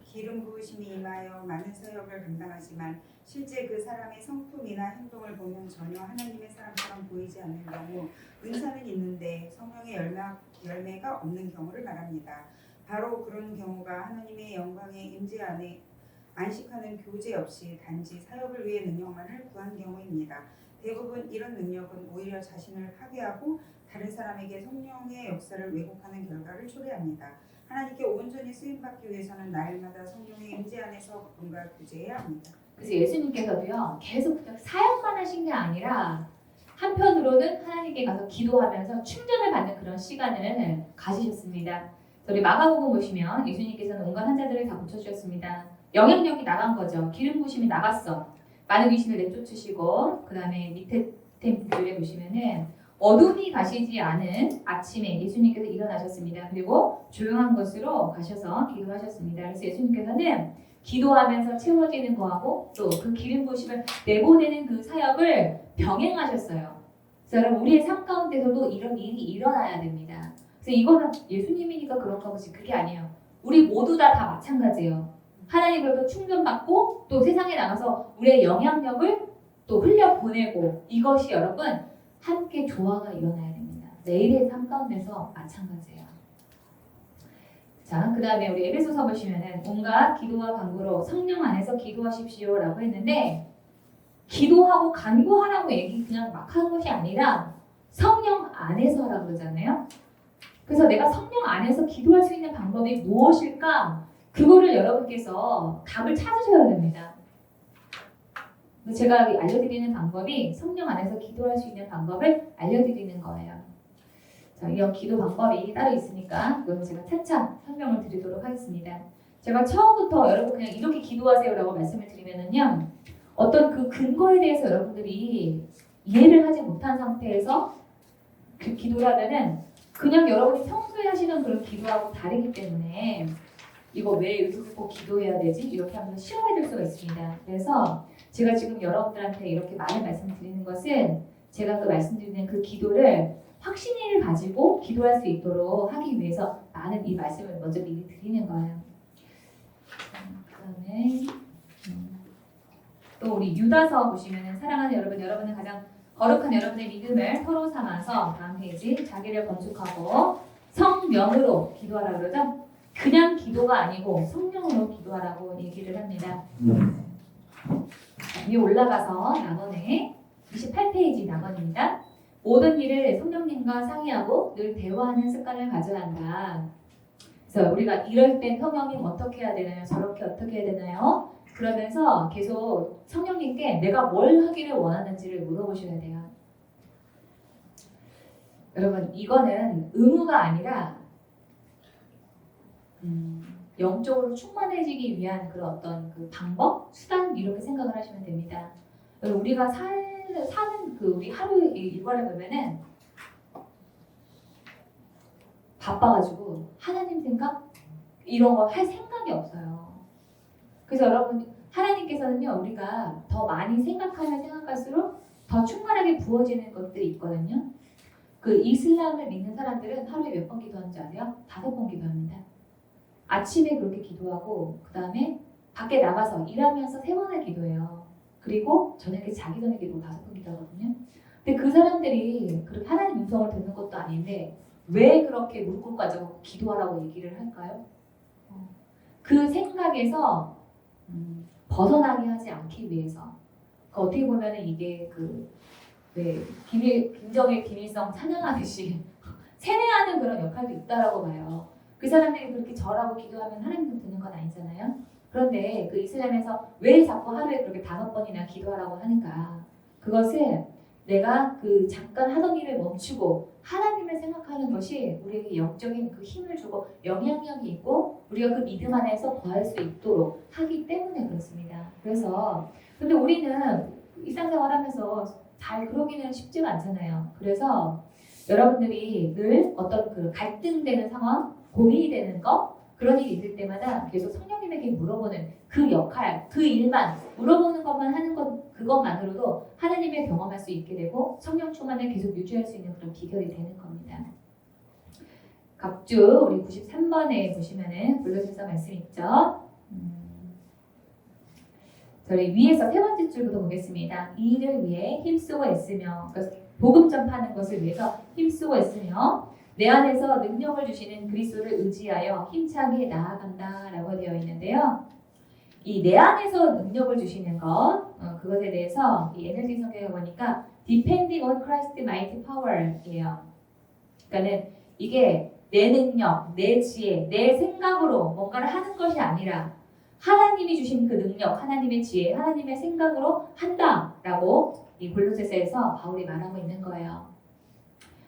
S6: 기름 부으심이 임하여 많은 사역을 감당하지만 실제 그 사람의 성품이나 행동을 보면 전혀 하나님의 사람처럼 보이지 않는 경우 은사는 있는데 성령의 열매가 없는 경우를 말합니다. 바로 그런 경우가 하나님의 영광의 임재 안에 안식하는 교제 없이 단지 사역을 위해 능력만을 구한 경우입니다. 대부분 이런 능력은 오히려 자신을 파괴하고 다른 사람에게 성령의 역사를 왜곡하는 결과를 초래합니다. 하나님께 온전히 쓰임받기 위해서는 날마다 성령의 임재 안에서 그분과 교제해야 합니다.
S2: 그래서 예수님께서도요 계속 그냥 사역만 하신 게 아니라 한편으로는 하나님께 가서 기도하면서 충전을 받는 그런 시간을 가지셨습니다. 우리 마가복음 보시면 예수님께서는 온갖 환자들을 다 고쳐주셨습니다. 영향력이 나간 거죠. 기름 부으심이 나갔어. 많은 귀신을 내쫓으시고 그 다음에 밑에 템플에 보시면은 어둠이 가시지 않은 아침에 예수님께서 일어나셨습니다. 그리고 조용한 곳으로 가셔서 기도하셨습니다. 그래서 예수님께서는 기도하면서 채워지는 거하고 또 그 기름 부으심을 내보내는 그 사역을 병행하셨어요. 그래서 여러분 우리의 삶 가운데서도 이런 일이 일어나야 됩니다. 그래서 이거는 예수님이니까 그런가 보지 그게 아니에요. 우리 모두 다 마찬가지예요. 하나님으로부터 충전받고 또 세상에 나가서 우리의 영향력을 또 흘려보내고 이것이 여러분 함께 조화가 일어나야 됩니다. 내일의 삶 가운데서 마찬가지예요. 자, 그 다음에 우리 에베소서 보시면은 온갖 기도와 간구로 성령 안에서 기도하십시오라고 했는데 기도하고 간구하라고 얘기 그냥 막 하는 것이 아니라 성령 안에서 하라고 그러잖아요. 그래서 내가 성령 안에서 기도할 수 있는 방법이 무엇일까? 그거를 여러분께서 답을 찾으셔야 됩니다. 제가 알려드리는 방법이 성령 안에서 기도할 수 있는 방법을 알려드리는 거예요. 자, 이런 기도 방법이 따로 있으니까 그건 제가 차차 설명을 드리도록 하겠습니다. 제가 처음부터 여러분 그냥 이렇게 기도하세요라고 말씀을 드리면은요, 어떤 그 근거에 대해서 여러분들이 이해를 하지 못한 상태에서 그 기도를 하면은 그냥 여러분이 평소에 하시는 그런 기도하고 다르기 때문에 이거 왜 이렇게 꼭 기도해야 되지? 이렇게 하면서 시험에 들 수가 있습니다. 그래서 제가 지금 여러분들한테 이렇게 많은 말씀을 드리는 것은 제가 그 말씀드리는 그 기도를 확신을 가지고 기도할 수 있도록 하기 위해서 많은 이 말씀을 먼저 미리 드리는 거예요. 그 다음에 또 우리 유다서 보시면은 사랑하는 여러분, 여러분은 가장 거룩한 여러분의 믿음을 서로 삼아서 다음 페이지 자기를 건축하고 성령으로 기도하라 그러죠? 그냥 기도가 아니고 성령으로 기도하라고 얘기를 합니다. 위에 올라가서 낙원에 28페이지 낙원입니다. 모든 일을 성령님과 상의하고 늘 대화하는 습관을 가져야 한다. 그래서 우리가 이럴 땐 성령님 어떻게 해야 되나요? 저렇게 어떻게 해야 되나요? 그러면서 계속 성령님께 내가 뭘 하기를 원하는지를 물어보셔야 돼요. 여러분 이거는 의무가 아니라 영적으로 충만해지기 위한 그런 어떤 그 방법, 수단 이렇게 생각을 하시면 됩니다. 우리가 사는 그 우리 하루의 일과를 보면은 바빠가지고 하나님 생각 이런 거 할 생각이 없어요. 그래서 여러분 하나님께서는요 우리가 더 많이 생각하면 생각할수록 더 충만하게 부어지는 것들이 있거든요. 그 이슬람을 믿는 사람들은 하루에 몇 번 기도하는지 아세요? 5번 기도합니다. 아침에 그렇게 기도하고 그 다음에 밖에 나가서 일하면서 3번을 기도해요. 그리고 저녁에 자기 전에 기도 5번 기도하거든요. 근데 그 사람들이 그렇게 하나님 음성을 듣는 것도 아닌데 왜 그렇게 무릎 꿇고 기도하라고 얘기를 할까요? 그 생각에서 벗어나게 하지 않기 위해서. 어떻게 보면 이게 왜 김정일 김일성 찬양하듯이 세뇌하는 그런 역할도 있다라고 봐요. 그 사람들이 그렇게 절하고 기도하면 하나님 듣는 건 아니잖아요. 그런데 그 이슬람에서 왜 자꾸 하루에 그렇게 5번이나 기도하라고 하는가? 그것은 내가 그 잠깐 하던 일을 멈추고 하나님을 생각하는 것이 우리에게 영적인 그 힘을 주고 영향력이 있고 우리가 그 믿음 안에서 거할 수 있도록 하기 때문에 그렇습니다. 그래서 근데 우리는 일상생활하면서 잘 그러기는 쉽지가 않잖아요. 그래서 여러분들이 늘 어떤 그 갈등되는 상황, 고민이 되는 거 그런 일이 있을 때마다 계속 성령님에게 물어보는 그 역할, 그 일만 물어보는 것만 하는 것 그것만으로도 하나님의 경험할 수 있게 되고 성령 충만을 계속 유지할 수 있는 그런 비결이 되는 겁니다. 각주 우리 93번에 보시면은 불러주셔서 말씀 있죠. 저희 위에서 3번째 줄부터 보겠습니다. 이 일을 위해 힘쓰고 애쓰며 그러니까 복음 전파하는 것을 위해서 힘쓰고 애쓰며 내 안에서 능력을 주시는 그리스도를 의지하여 힘차게 나아간다라고 되어 있는데요. 이 내 안에서 능력을 주시는 것 그것에 대해서 이 NLT 성경에 보니까 Depending on Christ's mighty power이에요. 그러니까는 이게 내 능력, 내 지혜, 내 생각으로 뭔가를 하는 것이 아니라 하나님이 주신 그 능력, 하나님의 지혜, 하나님의 생각으로 한다라고 이 골로새서에서 바울이 말하고 있는 거예요.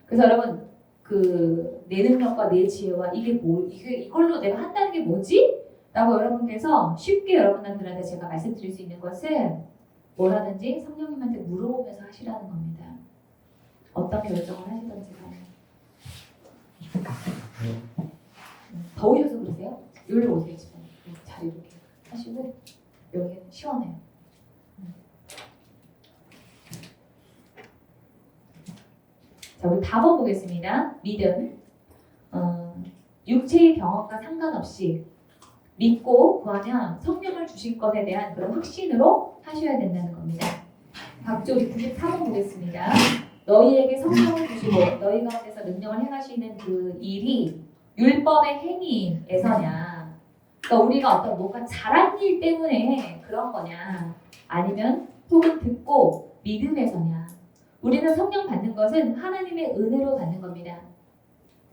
S2: 그래서 여러분 그 내 능력과 내 지혜와 이걸로 내가 한다는 게 뭐지? 라고 여러분께서 쉽게 여러분들한테 제가 말씀드릴 수 있는 것은 뭐라든지 성령님한테 물어보면서 하시라는 겁니다. 어떤 결정을 하시던지 간에. 더우셔서 그러세요? 여기로 오세요 지금. 자리 이렇게 하시고 여기는 시원해요. 자, 우리 답을 보겠습니다. 믿음. 육체의 경험과 상관없이 믿고 구하면 성령을 주실 것에 대한 그런 확신으로 하셔야 된다는 겁니다. 각조 우리 94번 보겠습니다. 너희에게 성령을 주시고 너희 가운데서 능력을 행하시는 그 일이 율법의 행위에서냐, 그러니까 우리가 어떤 뭔가 잘한 일 때문에 그런 거냐, 아니면 혹은 듣고 믿음에서냐. 우리는 성령 받는 것은 하나님의 은혜로 받는 겁니다.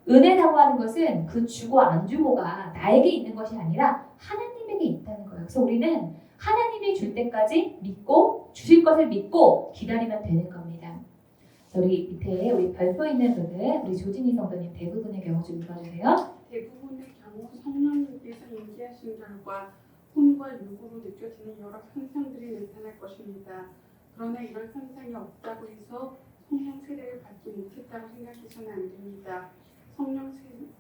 S2: 은혜라고 하는 것은 그 주고 안 주고가 나에게 있는 것이 아니라 하나님에게 있다는 거예요. 그래서 우리는 하나님이 줄 때까지 믿고 주실 것을 믿고 기다리면 되는 겁니다. 자, 우리 밑에 우리 별표 있는 부분 우리 조진희 성도님 대부분의 경우 좀 읽어주세요.
S5: 대부분의 경우 성령님께서 인지하신 결과 혼과 육으로 느껴지는 여러 현상들이 나타날 것입니다. 그러나 이런 현상이 없다고 해서 성령 세례를 받지 못했다고 생각해서는 안 됩니다. 성령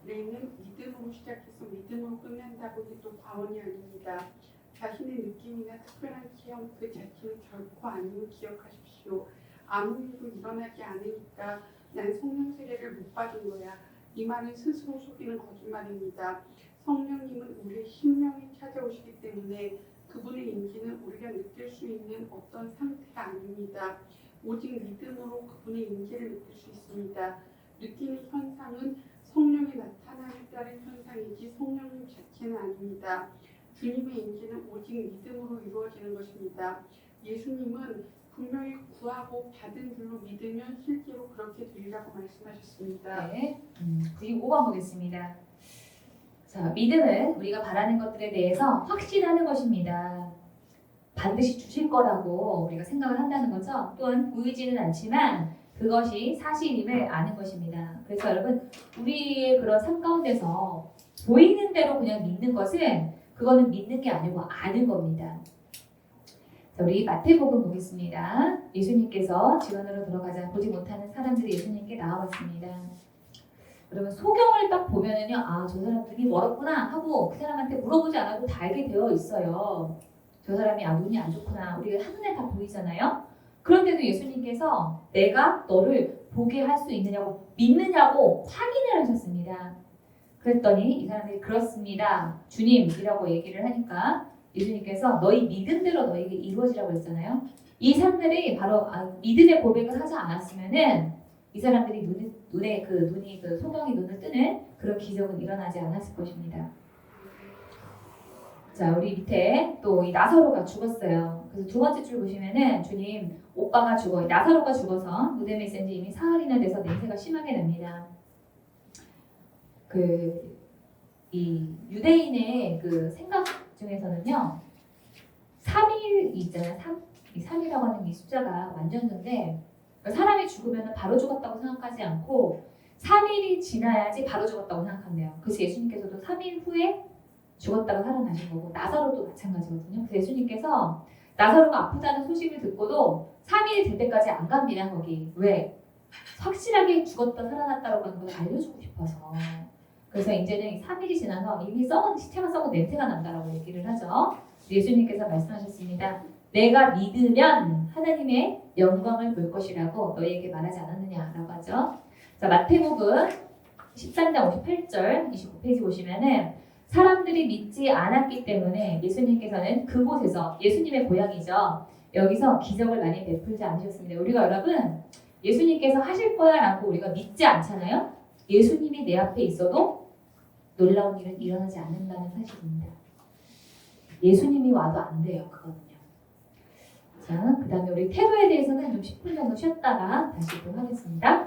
S5: 세례는 믿음으로 시작해서 믿음으로 끝난다고 해도 과언이 아닙니다. 자신의 느낌이나 특별한 체험 그 자체는 결코 아님을 기억하십시오. 아무 일도 일어나지 않으니까 난 성령 세례를 못 받은 거야. 이 말은 스스로 속이는 거짓말입니다. 성령님은 우리의 심령에 찾아오시기 때문에 그분의 인기는 우리가 느낄 수 있는 어떤 상태가 아닙니다. 오직 믿음으로 그분의 인기를 느낄 수 있습니다. 느끼는 현상은 성령의 나타남에 따른 현상이지 성령님 자체는 아닙니다. 주님의 인기는 오직 믿음으로 이루어지는 것입니다. 예수님은 분명히 구하고 받은 줄로 믿으면 실제로 그렇게 되리라고 말씀하셨습니다.
S2: 네, 95번 보겠습니다. 자, 믿음은 우리가 바라는 것들에 대해서 확신하는 것입니다. 반드시 주실 거라고 우리가 생각을 한다는 거죠. 또한 보이지는 않지만 그것이 사실임을 아는 것입니다. 그래서 여러분, 우리의 그런 삶 가운데서 보이는 대로 그냥 믿는 것은 그거는 믿는 게 아니고 아는 겁니다. 자, 우리 마태복음 보겠습니다. 예수님께서 지원으로 들어가자 보지 못하는 사람들이 예수님께 나와봤습니다. 여러분, 소경을 딱 보면은요, 아, 저 사람 눈이 멀었구나 하고 그 사람한테 물어보지 않아도 다 알게 되어 있어요. 저 사람이 눈이 안 좋구나. 우리가 한눈에 다 보이잖아요. 그런데도 예수님께서 내가 너를 보게 할 수 있느냐고, 믿느냐고 확인을 하셨습니다. 그랬더니 이 사람들이 그렇습니다, 주님이라고 얘기를 하니까 예수님께서 너희 믿음대로 너에게 이루어지라고 했잖아요. 이 사람들이 바로 믿음의 고백을 하지 않았으면은 이 사람들이 눈이 소경이 눈을 뜨는 그런 기적은 일어나지 않았을 것입니다. 자, 우리 밑에 또 이 나사로가 죽었어요. 그래서 두 번째 줄 보시면은 주님, 오빠가 나사로가 죽어서 무덤에 있은 지 이미 사흘이나 돼서 냄새가 심하게 납니다. 이 유대인의 그 생각 중에서는요, 3일 있잖아요. 3이라고 하는 이 숫자가 완전수인데, 사람이 죽으면 바로 죽었다고 생각하지 않고 3일이 지나야지 바로 죽었다고 생각한대요. 그래서 예수님께서도 3일 후에 죽었다가 살아나신 거고, 나사로도 마찬가지거든요. 그래서 예수님께서 나사로가 아프다는 소식을 듣고도 3일이 될 때까지 안 갑니다. 거기. 왜? 확실하게 죽었다 살아났다고 하는 걸 알려주고 싶어서. 그래서 이제는 3일이 지나서 이미 시체가 썩은 냄새가 난다라고 얘기를 하죠. 예수님께서 말씀하셨습니다. 내가 믿으면 하나님의 영광을 볼 것이라고 너희에게 말하지 않았느냐라고 하죠. 자, 마태복음 13장 58절 29페이지 보시면은 사람들이 믿지 않았기 때문에 예수님께서는 그곳에서, 예수님의 고향이죠, 여기서 기적을 많이 베풀지 않으셨습니다. 우리가 여러분, 예수님께서 하실 거야 라고 우리가 믿지 않잖아요. 예수님이 내 앞에 있어도 놀라운 일은 일어나지 않는다는 사실입니다. 예수님이 와도 안 돼요. 그거는요. 자, 그 다음에 우리 태도에 대해서는 좀 10분 정도 쉬었다가 다시 또 하겠습니다.